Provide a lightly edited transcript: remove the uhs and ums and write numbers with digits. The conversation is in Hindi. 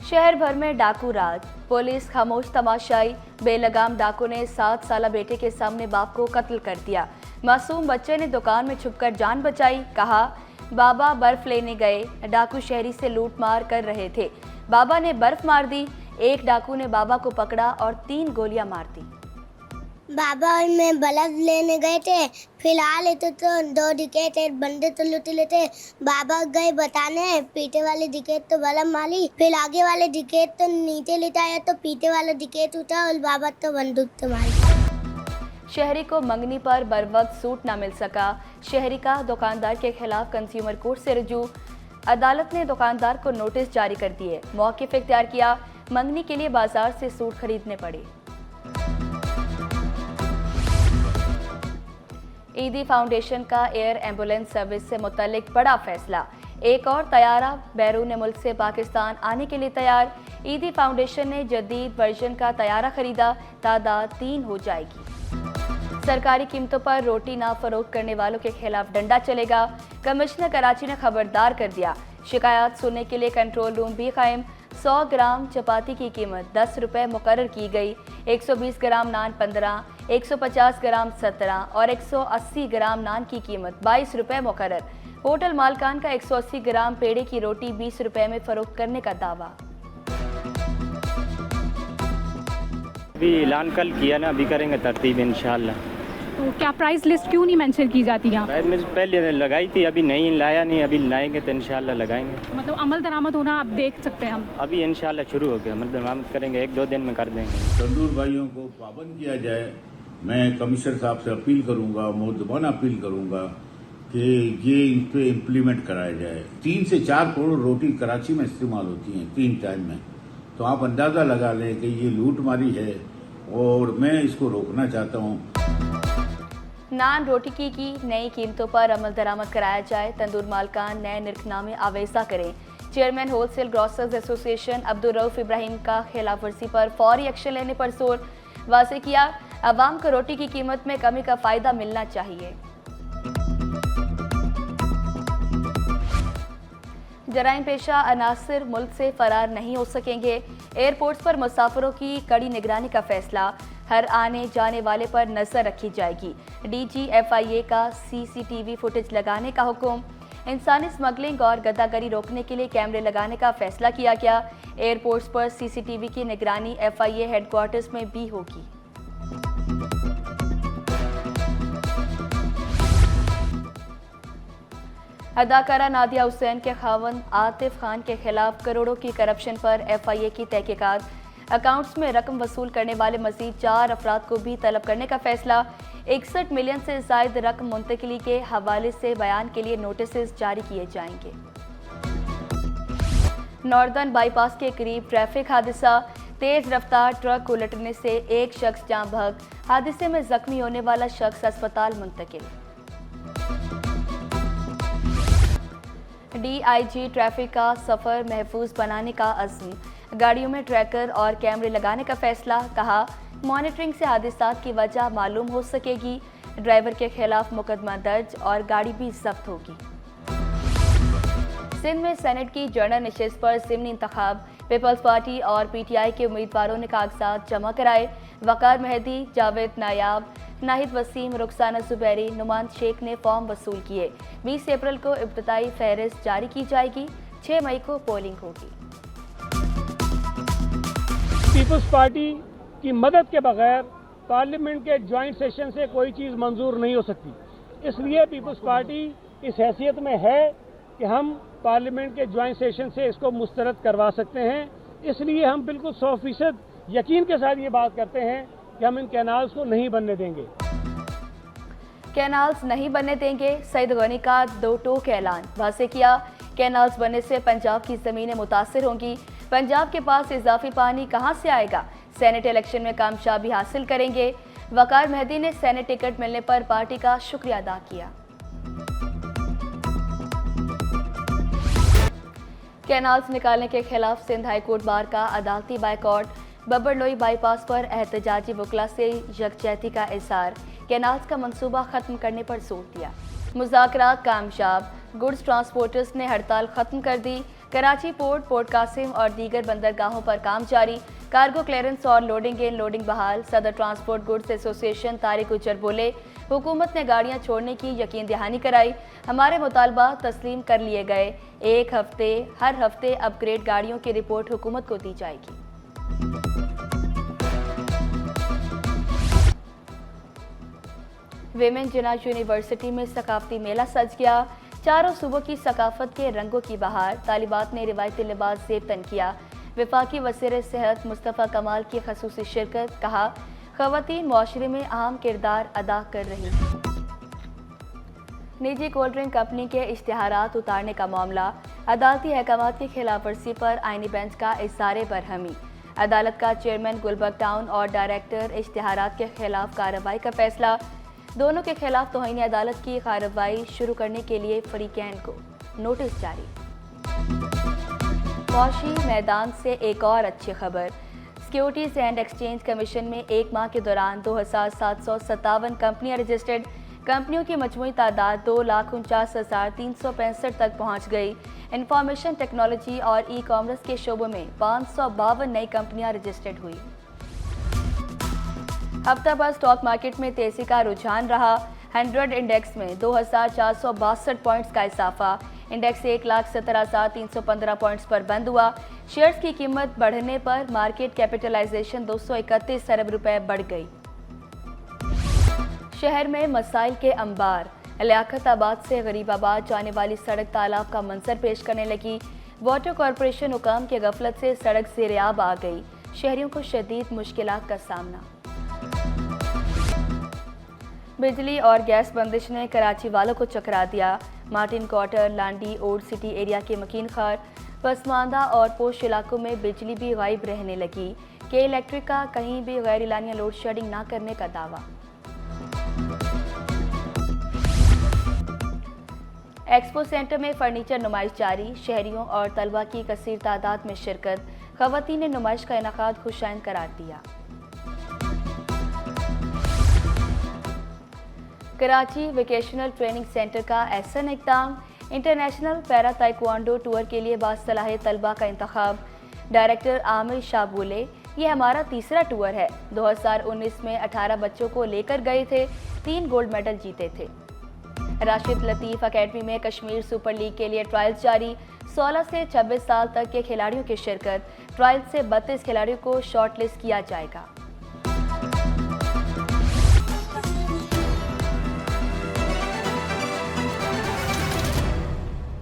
शहर भर में डाकू राज, पुलिस खामोश तमाशाई। बेलगाम डाकू ने 7 साला बेटे के सामने बाप को कत्ल कर दिया। मासूम बच्चे ने दुकान में छुपकर जान बचाई। कहा बाबा बर्फ लेने गए, डाकू शहरी से लूट मार कर रहे थे, बाबा ने बर्फ मार दी। एक डाकू ने बाबा को पकड़ा और 3 गोलियां मार दी। बाबा और मैं बल्ब लेने गए थे, फिलहाल लेते तो 2 दिखे थे, बंदे तो लूट लेते। बाबा गए बताने, पीछे वाले दिखे तो बल्ब मारी, फिर आगे वाले दिखे तो नीचे लिटाया तो पीछे वाला दिखे उठा और बाबा तो बंदूक तो मारी। शहरी को मंगनी पर बरवक्त सूट न मिल सका, शहरी का दुकानदार के खिलाफ कंज्यूमर कोर्ट से रुजू। अदालत ने दुकानदार को नोटिस जारी कर दिए, मौक़िफ़ इख्तियार किया, मंगनी के लिए बाजार से सूट खरीदने पड़े। ईदी फाउंडेशन का एयर एम्बुलेंस सर्विस से मुतल्लिक बड़ा फैसला, एक और तैयारा बैरून मुल्क से पाकिस्तान आने के लिए तैयार। ईदी फाउंडेशन ने जदीद वर्जन का तैयारा खरीदा, तादाद 3 हो जाएगी। सरकारी कीमतों पर रोटी ना फरोख्त करने वालों के खिलाफ डंडा चलेगा, कमिश्नर कराची ने खबरदार कर दिया। शिकायत सुनने के लिए कंट्रोल रूम भी कायम। 100 ग्राम चपाती की कीमत 10 रुपये मुकर्रर की गई। 120 ग्राम नान 15, 150 ग्राम 17 और 180 ग्राम नान की कीमत 22 रुपये मुकर्रर। होटल मालकान का 180 ग्राम पेड़े की रोटी 20 रुपये में फरोख्त करने का दावा। अभी ऐलान कल किया ना, अभी करेंगे तरतीब इंशाल्लाह। तो क्या प्राइस लिस्ट क्यों नहीं मेंशन की जाती है? प्राइस में पहले लगाई थी, अभी नहीं लाया नहीं, अभी लाएंगे तो इंशाल्लाह लगाएंगे। मतलब अमल दरामद होना आप देख सकते हैं हम? अभी इंशाल्लाह शुरू हो गया, मतलब दरामद करेंगे, 1-2 दिन में कर देंगे। तंदूर भाइयों को पाबंद किया जाए। मैं कमिश्नर साहब से अपील करूंगा, मुद्दबाना अपील करूंगा कि ये इन पे इम्प्लीमेंट कराया जाए। 3 से 4 करोड़ रोटी कराची में इस्तेमाल होती है 3 टाइम में, तो आप अंदाजा लगा लें कि ये लूटमारी है और मैं इसको रोकना चाहता हूँ। नान रोटी की नई कीमतों पर अमल दरामद कराया जाए, तंदूर मालकान नए निर्खनामे आवेजा करें। Chairman wholesale grocers association Abdul Rauf Ibrahim का खिलाफ वर्जी पर फौरी एक्शन लेने पर जोर। वाज़ेह किया, अवाम को रोटी की कीमत में कमी का फायदा मिलना चाहिए। जराइम पेशा अनासिर मुल्क से फरार नहीं हो सकेंगे, एयरपोर्ट्स पर मुसाफिरों की कड़ी निगरानी का फैसला, हर आने जाने वाले पर नजर रखी जाएगी। DGFIA का CCTV फुटेज लगाने का हुक्म। इंसानी स्मगलिंग और गद्दागरी रोकने के लिए कैमरे लगाने का फैसला किया गया। एयरपोर्ट्स पर CCTV की निगरानी FIA हेडक्वार्टर्स में भी होगी। अदाकारा नादिया हुसैन के खावंद आतिफ खान के खिलाफ करोड़ों की करप्शन पर FIA की तहकीकात। अकाउंट्स में रकम वसूल करने वाले मजीद 4 अफराद को भी तलब करने का फैसला। 61 मिलियन से जायद रकम मुंतकिली के हवाले से बयान के लिए नोटिस जारी किए जाएंगे। नॉर्दर्न बाईपास के करीब ट्रैफिक हादसा, तेज रफ्तार ट्रक उलटने से एक शख्स जाँ बहक, हादसे में जख्मी होने वाला शख्स अस्पताल मुंतकिल। DIG ट्रैफिक का सफ़र महफूज बनाने का अज़्म, गाड़ियों में ट्रैकर और कैमरे लगाने का फैसला। कहा मॉनिटरिंग से हादसात की वजह मालूम हो सकेगी, ड्राइवर के खिलाफ मुकदमा दर्ज और गाड़ी भी जब्त होगी। सिंध में सेनेट की जनरल नशिस्त पर ज़िमनी इंतखाब, पीपल्स पार्टी और PTI के उम्मीदवारों ने कागजात जमा कराए। वकार मेहदी, जावेद नायाब, नाहिद वसीम, रुखसाना जुबैरी, नुमान शेख ने फॉर्म वसूल किए। 20 अप्रैल को इब्तदाई फहरिस्त जारी की जाएगी, 6 मई को पोलिंग होगी। पीपल्स पार्टी की मदद के बगैर पार्लियामेंट के जॉइंट सेशन से कोई चीज़ मंजूर नहीं हो सकती, इसलिए पीपल्स पार्टी इस हैसियत में है कि हम पार्लियामेंट के जॉइंट सेशन से इसको मुस्तरद करवा सकते हैं। इसलिए हम बिल्कुल 100% यकीन के साथ ये बात करते हैं कि हम इन कैनाल्स को नहीं बनने देंगे। कैनाल्स नहीं बनने देंगे, सईद गनी का 2 टोक ऐलान। वाज़ेह किया, कैनाल्स बनने से पंजाब की ज़मीनें मुतासिर होंगी, पंजाब के पास इजाफी पानी कहां से आएगा, सेनेट इलेक्शन में कामयाबी हासिल करेंगे। वकार मेहदी ने सेनेट टिकट मिलने पर पार्टी का शुक्रिया अदा किया। कैनाल्स निकालने के खिलाफ सिंध हाईकोर्ट बार का अदालती बाइकॉट, बब्बरलोई बाईपास पर एहतजाजी वकला से यकजहती का इज़हार, कैनाल्स का मंसूबा खत्म करने पर जोर दिया। मुज़ाकरात कामयाब, गुड्स ट्रांसपोर्टर्स ने हड़ताल खत्म कर दी, कराची पोर्ट, पोर्ट कासिम और दीगर बंदरगाहों पर काम जारी। कार्गो क्लियरेंस और लोडिंग इन लोडिंग बहाल। सदर ट्रांसपोर्ट गुड्स एसोसिएशन तारिक उजर बोले, हुकूमत ने गाड़ियां छोड़ने की यकीन दहानी कराई। हमारे मुतालबा तस्लीम कर लिए गए। हर हफ्ते अपग्रेड गाड़ियों की रिपोर्ट हुकूमत को दी जाएगी। विमेन जिन्ना यूनिवर्सिटी में सकाफती मेला सज गया। चारों सूबों की सकाफत के रंगों की बहार। तालिबात ने रिवायती लिबास ज़ेब तन किया। वफाकी वज़ीर सेहत मुस्तफ़ा कमाल की खसूसी शिरकत। कहा, ख़वातीन मुआशरे में अहम किरदार अदा कर रही हैं। निजी कोल्ड ड्रिंक कंपनी के इश्तिहारात उतारने का मामला। अदालती अहकामात की खिलाफ वर्जी पर आईनी बेंच का इज़हार बरहमी। अदालत का चेयरमैन गुलबर्ग टाउन और डायरेक्टर इश्तिहारात के खिलाफ कार्रवाई का फैसला। दोनों के खिलाफ तौहीन अदालत की कार्रवाई शुरू करने के लिए फरीकैन को नोटिस जारी। मौशी मैदान से एक और अच्छी खबर। सिक्योरिटीज़ एंड एक्सचेंज कमीशन में एक माह के दौरान 2757 कंपनियां रजिस्टर्ड। कंपनियों की मजमूई तादाद 2,49,365 तक पहुंच गई। इंफॉर्मेशन टेक्नोलॉजी और ई कॉमर्स के शोबों में 552 नई कंपनियां रजिस्टर्ड हुई। हफ्ता भर स्टॉक मार्केट में तेजी का रुझान रहा। 100 इंडेक्स में 2,462 पॉइंट्स का इजाफा। इंडेक्स 1,17,315 पॉइंट्स पर बंद हुआ। शेयर्स की कीमत बढ़ने पर मार्केट कैपिटलाइजेशन 231 अरब रुपए बढ़ गई। शहर में मसाइल के अंबार। लियाकताबाद से गरीबाबाद जाने वाली सड़क तालाब का मंजर पेश करने लगी। वाटर कॉरपोरेशन हुकाम की गफलत से सड़क ज़ेर-ए-आब आ गई। शहरियों को शदीद मुश्किलात का सामना। बिजली और गैस बंदिश ने कराची वालों को चकरा दिया। Martin Quarter, Landi, old city area के मकीन खार, पसमानदा और पोश इलाकों में बिजली भी गायब रहने लगी। के इलेक्ट्रिक का कहीं भी गैर इलानिया लोड शेडिंग न करने का दावा। एक्सपो सेंटर में फर्नीचर नुमाइश जारी। शहरियों और तलबा की कसीर तादाद में शिरकत। खवातीन ने नुमाइश का इनाकाद खुशाइन करार दिया। कराची वेकेशनल ट्रेनिंग सेंटर का एहसन इक़दाम। इंटरनेशनल पैरा ताइक्वांडो टूर के लिए बासलाहियत तलबा का इंतखाब। डायरेक्टर आमिर शाह बोले, ये हमारा तीसरा टूर है। 2019 में 18 बच्चों को लेकर गए थे, 3 गोल्ड मेडल जीते थे। राशिद लतीफ़ अकेडमी में कश्मीर सुपर लीग के लिए ट्रायल्स जारी। 16 से 26 साल तक के खिलाड़ियों की शिरकत। ट्रायल से 32 खिलाड़ियों को शॉर्टलिस्ट किया जाएगा।